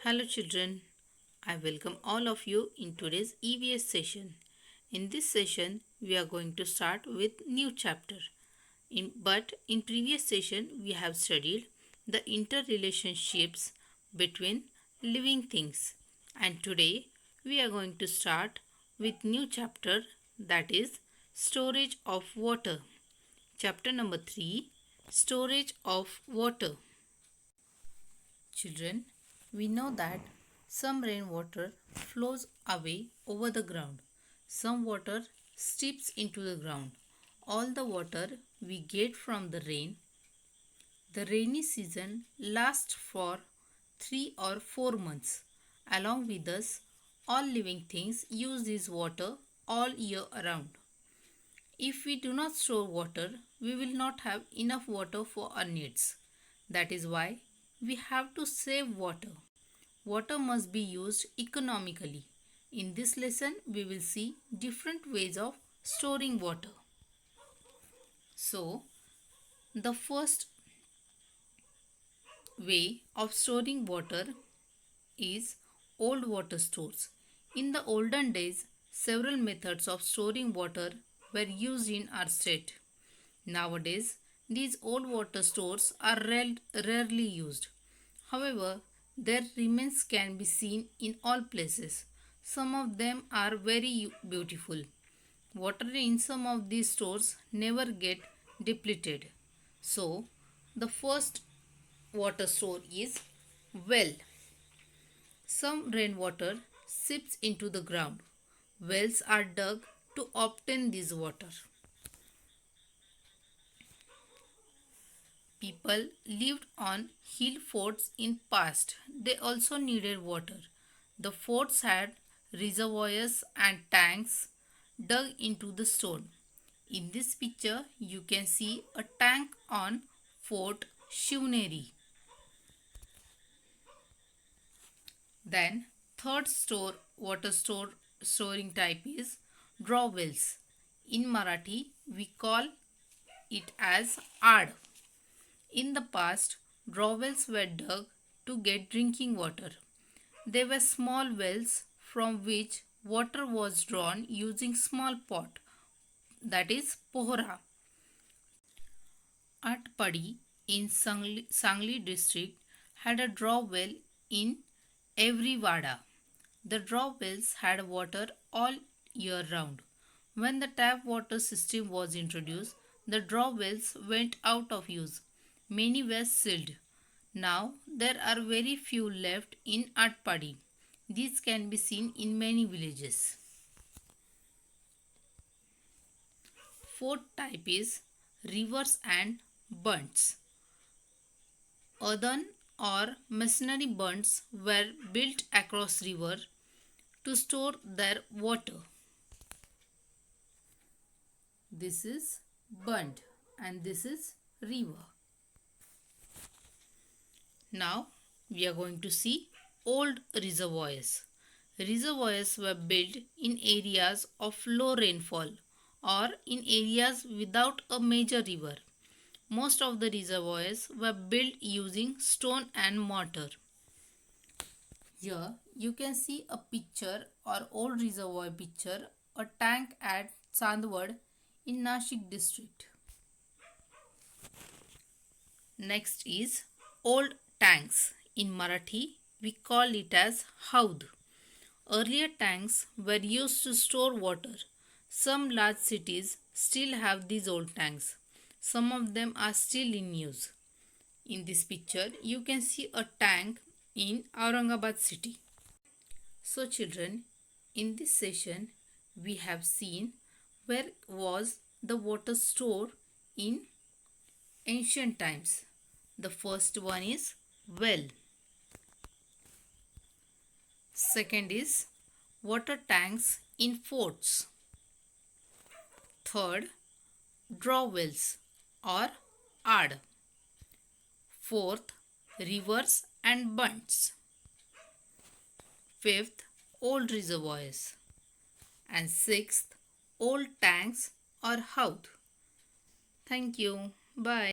Hello children, I welcome all of you in today's EVS session. In this session, we are going to start with new chapter. But in previous session, we have studied the interrelationships between living things. And today, we are going to start with new chapter, that is storage of water. Chapter number 3, storage of water. Children, we know that some rainwater flows away over the ground. Some water seeps into the ground. All the water we get from the rain. The rainy season lasts for 3 or 4 months. Along with us, all living things use this water all year around. If we do not store water, we will not have enough water for our needs. That is why we have to save water. Water must be used economically. In this lesson, we will see different ways of storing water. So, the first way of storing water is old water stores. In the olden days, several methods of storing water were used in our state. Nowadays, these old water stores are rarely used. However, their remains can be seen in all places. Some of them are very beautiful. Water in some of these stores never get depleted. So, the first water store is well. Some rainwater seeps into the ground. Wells are dug to obtain this water. People lived on hill forts in past. They also needed water. The forts had reservoirs and tanks dug into the stone. In this picture, you can see a tank on Fort Shivneri. Then, third water storing type is draw wells. In Marathi, we call it as ad. In the past, draw wells were dug to get drinking water. They were small wells from which water was drawn using small pot, that is pohra. Atpadi in Sangli district had a draw well in every vada. The draw wells had water all year round. When the tap water system was introduced, the draw wells went out of use. Many were sealed. Now there are very few left in Atpadi. These can be seen in many villages. Fourth type is rivers and bunds. Earthen or masonry bunds were built across river to store their water. This is bund and this is river. Now we are going to see old reservoirs. Reservoirs were built in areas of low rainfall or in areas without a major river. Most of the reservoirs were built using stone and mortar. Here you can see a picture or old reservoir picture, a tank at Chandwad in Nashik district. Next is old tanks. In Marathi, we call it as haud. Earlier tanks were used to store water. Some large cities still have these old tanks. Some of them are still in use. In this picture, you can see a tank in Aurangabad city. So children, in this session, we have seen where was the water stored in ancient times. The first one is well. Second is water tanks in forts. Third, draw wells or ad. Fourth, rivers and bunds. Fifth, old reservoirs. And sixth, old tanks or haud. Thank you. Bye.